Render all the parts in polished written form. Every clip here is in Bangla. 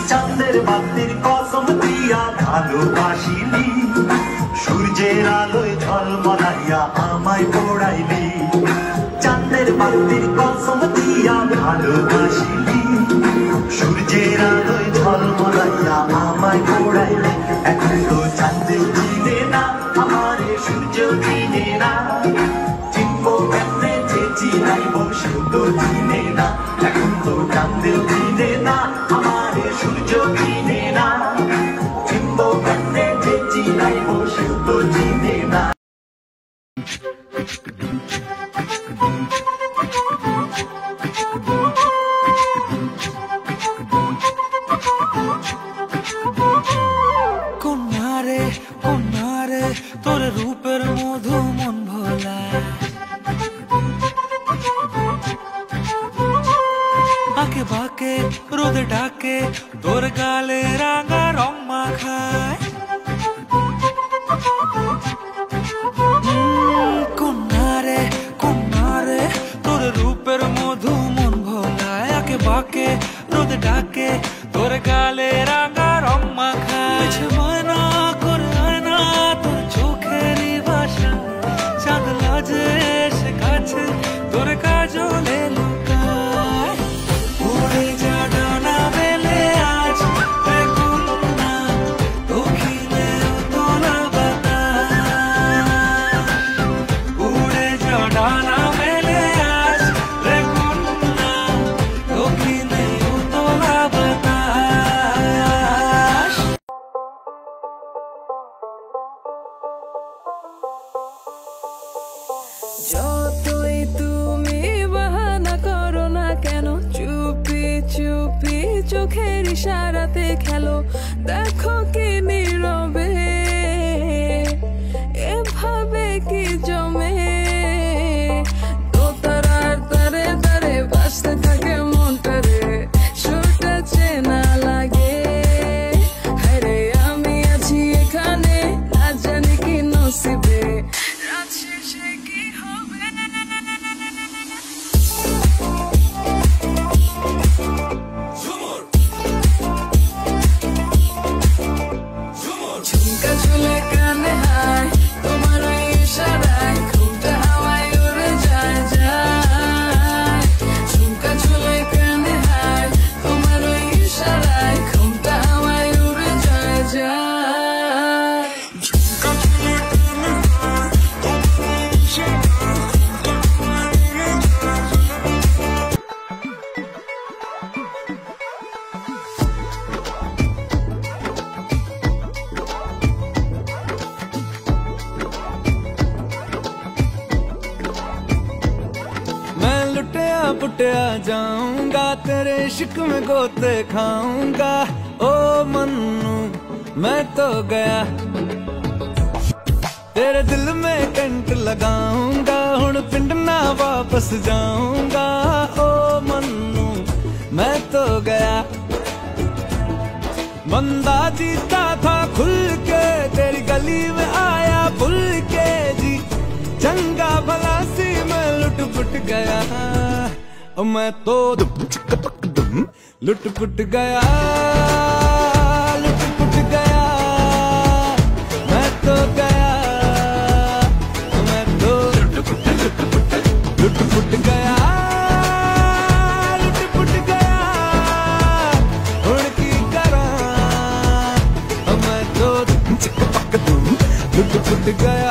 চাঁদের বাতির কসম দিয়া ভালোবাসিলি, সূর্যের আলোয় ঝলমলাইয়া আমায় পোড়াইলি। চাঁদের বাতির কসম দিয়া ভালোবাসিলি, সূর্যের আলোয় ঝলমলাইয়া আমায় পোড়াইলি। এখন তো চাঁদেও চিনে না আমারে, সূর্যও চিনে না, চিনবো কেমনে যে চিনাইব সেও তো চিনে না। এখন তো চাঁদেও চিনে না আমারে, সূর্যও চিনে না, চিনবো কেমনে যে চিনাইব সেও তো চিনে না। কন্যারে কন্যারে তোর রূপের মধু মন ভোলায়, আঁকে বাঁকে রোদে ডাকে তোর গালে রাঙা রং মাখায়। কন্যারে কন্যারে তোর রূপের মধু মন ভোলায়, আঁকে বাঁকে রোদে ডাকে তোর গালে রাঙা রং মাখায়। ময়না করে আয়না তোর চোখেরই ভাষা, চাঁদ লাজে এসে কাছে তোর কাজলে লুকায়। উড়ে যা ডানা মেলে আজ রে কন্যা, দক্ষিণে তোলা বাতাস। উড়ে যা ডানা মেলে আজ রে কন্যা, দক্ষিণে তোলা বাতাস। যতই তুমি বাহানা করো না কেন, চুপি চুপি চোখের ইশারাতে খেলো। দেখো কি নীরবে এভাবে কি জমে, দোতারার তারে তারে বাজতে থাকে মনটারে, সুরটা চেনা লাগে। হায়রে আমি আছি এখানে, না জানি কি নসিবে, রাত শেষে কি হবে। ঝুমকা ঝুলে কানে হায় তোমার ওই ইশারায়, ঘুমটা হাওয়ায় উড়ে যায় যায়। ঝুমকা ঝুলে কানে হায় তোমার ওই ইশারায়, ঘুমটা হাওয়ায় উড়ে যায় যায়। ঝুমকা ঝুলে কানে হায় তোমার ওই ইশারায়, ঘুমটা হাওয়ায় উড়ে যায় যায়। मैं लुटिया पुटिया जाऊंगा, तेरे इश्क में गोते खाऊंगा। ओ मन्नू मैं तो गया, तेरे दिल में कंट लगाऊंगा। हुण पिंड ना वापस जाऊंगा। ओ मन्नू मैं तो गया, बंदा जीता था खुल के, तेरी गली में आया भूल के जी। चंगा भला सी मैं लुट पुट गया, और मैं तो लुट पुट गया, लुट पुट गया। मैं तो गया, मैं तो लुट पुट गया, लुट पुट गया। हुण की करा, मैं तो लुट पुट गया,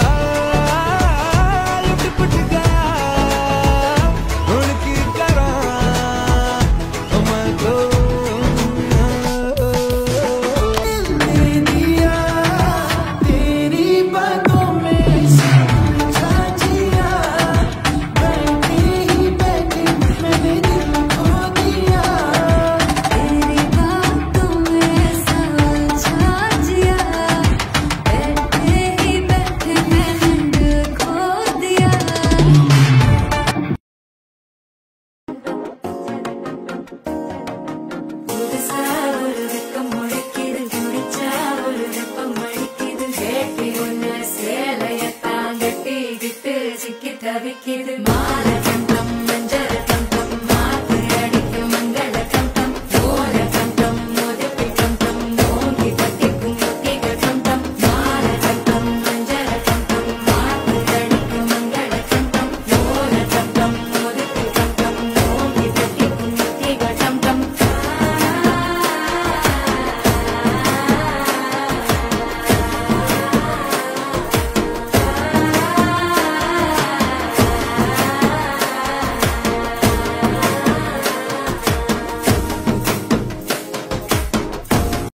love it, kid.